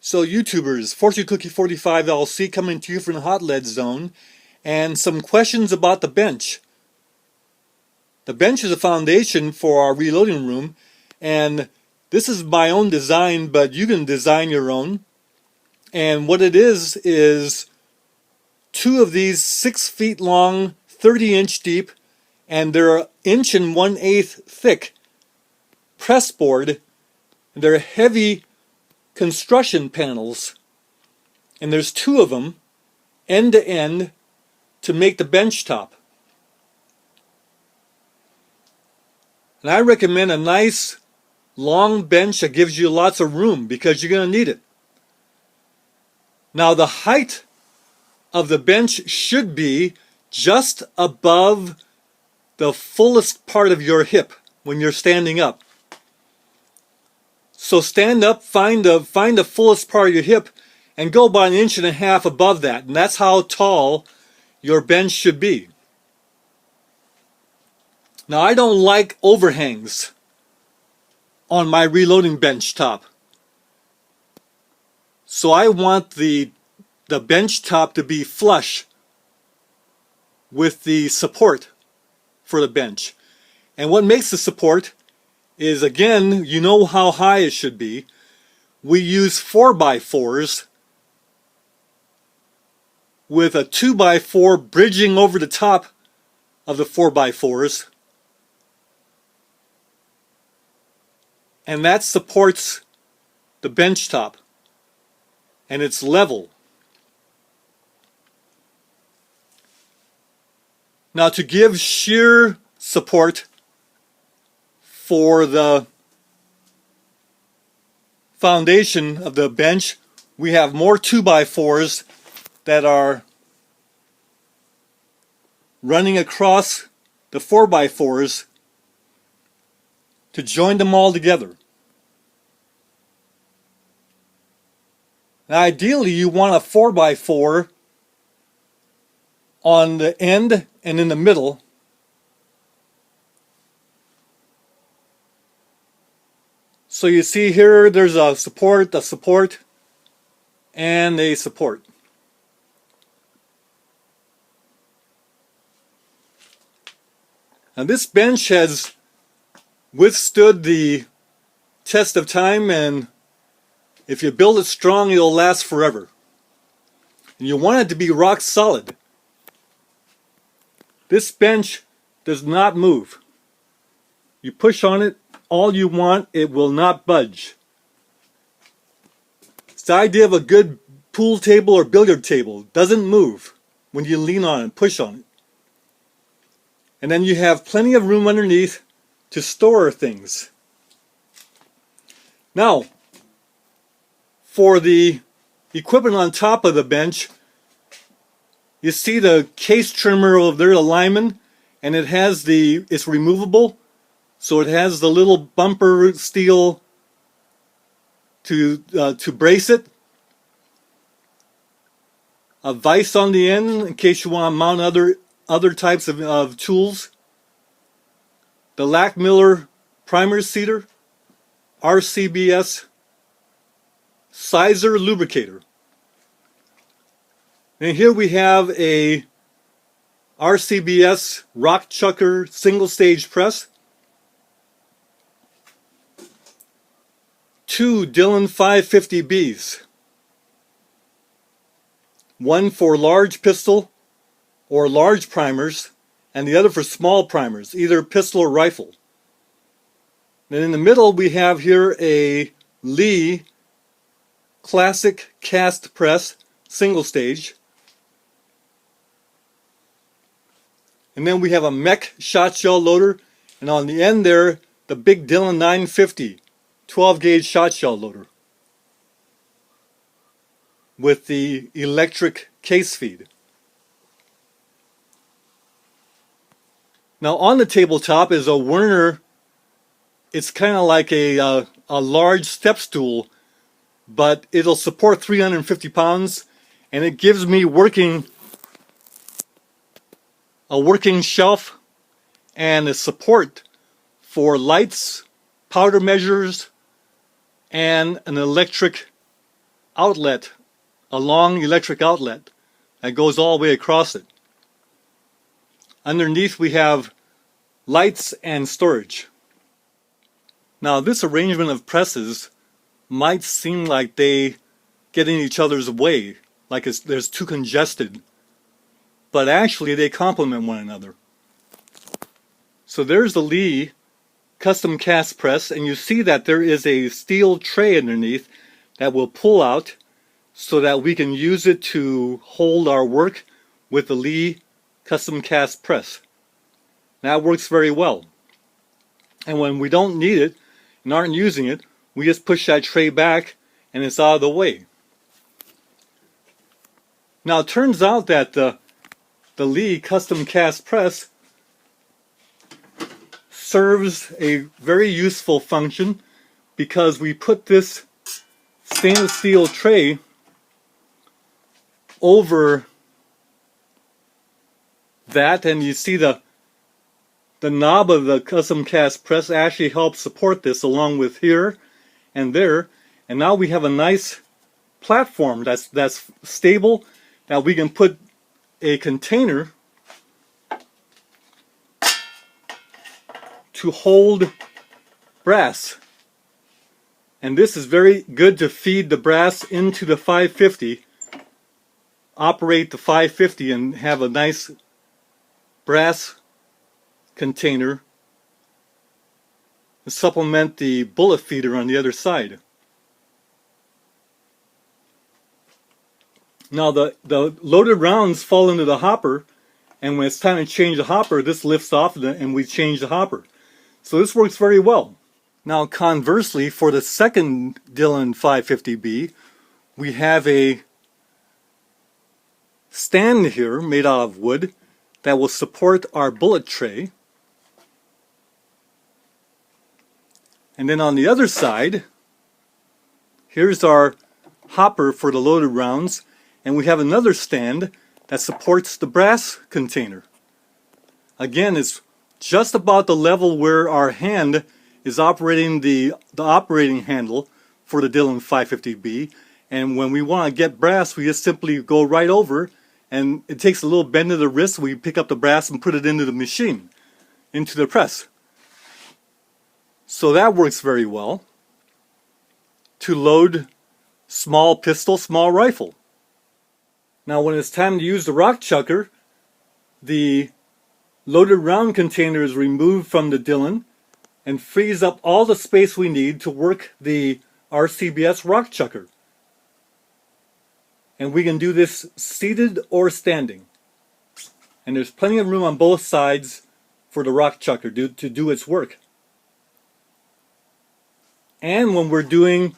So YouTubers, Fortune Cookie 45 LC coming to you from the Hot Lead Zone, and some questions about the bench. The bench is a foundation for our reloading room, and this is my own design, but you can design your own. And what it is two of these 6 feet long, 30-inch deep, and they're 1 1/8 thick press board. They're heavy construction panels, and there's 2 of them end to end to make the bench top. And I recommend a nice long bench that gives you lots of room because you're going to need it. Now the height of the bench should be just above the fullest part of your hip when you're standing up. So stand up, find the fullest part of your hip, and go about 1.5 inches above that. And that's how tall your bench should be. Now I don't like overhangs on my reloading bench top. So I want the bench top to be flush with the support for the bench. And what makes the support is, again, you know how high it should be. We use 4x4s with a 2x4 bridging over the top of the 4x4s. And that supports the bench top. And it's level. Now to give sheer support for the foundation of the bench, we have more 2x4s that are running across the 4x4s to join them all together. Now ideally you want a 4x4 on the end and in the middle. So you see here there's a support, and a support. Now this bench has withstood the test of time, and if you build it strong, it'll last forever. And you want it to be rock solid. This bench does not move. You push on it all you want, it will not budge. It's the idea of a good pool table or billiard table. It doesn't move when you lean on it, push on it. And then you have plenty of room underneath to store things. Now, for the equipment on top of the bench, you see the case trimmer over there, the lineman, and it's removable, so it has the little bumper steel to brace it. A vise on the end in case you want to mount other types of tools. The Lack Miller primer seater, RCBS Sizer lubricator. And here we have a RCBS Rock Chucker single stage press. 2 Dillon 550Bs. One for large pistol or large primers, and the other for small primers, either pistol or rifle. Then in the middle we have here a Lee Classic Cast Press single stage. And then we have a mech shot shell loader, and on the end there, the big Dillon 950 12 gauge shot shell loader with the electric case feed. Now on the tabletop is a Werner. It's kind of like a large step stool, but it'll support 350 pounds, and it gives me a working shelf and a support for lights, powder measures, and an electric outlet, a long electric outlet that goes all the way across it. Underneath we have lights and storage. Now this arrangement of presses might seem like they get in each other's way, like there's too congested, but actually they complement one another. So there's the Lee custom cast press, and you see that there is a steel tray underneath that will pull out so that we can use it to hold our work with the Lee custom cast press. That works very well. And when we don't need it and aren't using it, we just push that tray back and it's out of the way. Now it turns out that the Lee custom cast press serves a very useful function because we put this stainless steel tray over that, and you see the knob of the custom cast press actually helps support this along with here and there, and now we have a nice platform that's stable, that we can put a container to hold brass. And this is very good to feed the brass into the 550, operate the 550 and have a nice brass container to supplement the bullet feeder on the other side. Now the loaded rounds fall into the hopper, and when it's time to change the hopper, this lifts off and we change the hopper. So this works very well. Now conversely, for the second Dillon 550B, we have a stand here made out of wood that will support our bullet tray. And then on the other side, here's our hopper for the loaded rounds, and we have another stand that supports the brass container. Again, it's just about the level where our hand is operating the operating handle for the Dillon 550B, and when we want to get brass, we just simply go right over, and it takes a little bend of the wrist. We pick up the brass and put it into the machine, into the press. So that works very well to load small pistol, small rifle. Now when it's time to use the rock chucker, the loaded round container is removed from the Dillon and frees up all the space we need to work the RCBS rock chucker. And we can do this seated or standing. And there's plenty of room on both sides for the rock chucker to do its work. And when we're doing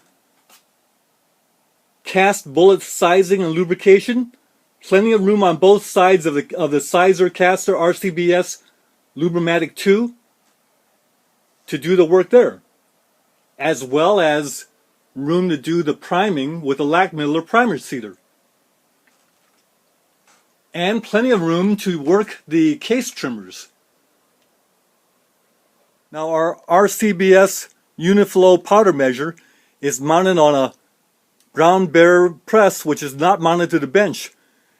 cast bullet sizing and lubrication, plenty of room on both sides of the Sizer Caster RCBS Lubrimatic 2 to do the work there, as well as room to do the priming with a Lackmiller primer seater, and plenty of room to work the case trimmers. Now our RCBS Uniflow powder measure is mounted on a ground bearer press, which is not mounted to the bench.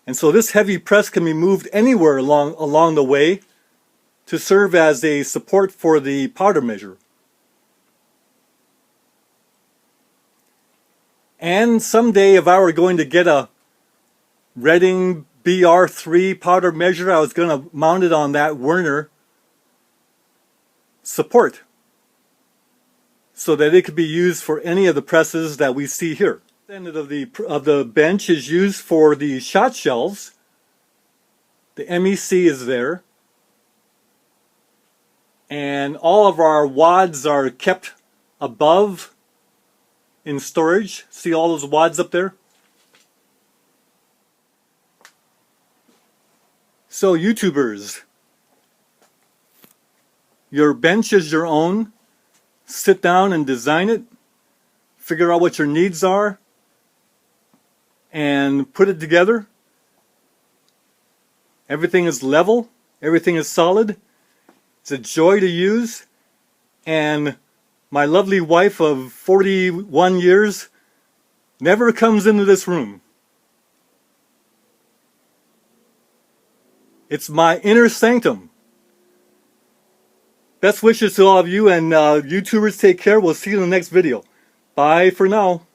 And so this heavy press can be moved anywhere along the way to serve as a support for the powder measure. And someday, if I were going to get a Redding BR3 powder measure, I was going to mount it on that Werner support so that it could be used for any of the presses that we see here. The end of the bench is used for the shot shells. The MEC is there, and all of our wads are kept above in storage. See all those wads up there? So YouTubers, your bench is your own. Sit down and design it. Figure out what your needs are and put it together. Everything is level. Everything is solid. It's a joy to use. And my lovely wife of 41 years never comes into this room. It's my inner sanctum. Best wishes to all of you, and YouTubers, take care. We'll see you in the next video. Bye for now.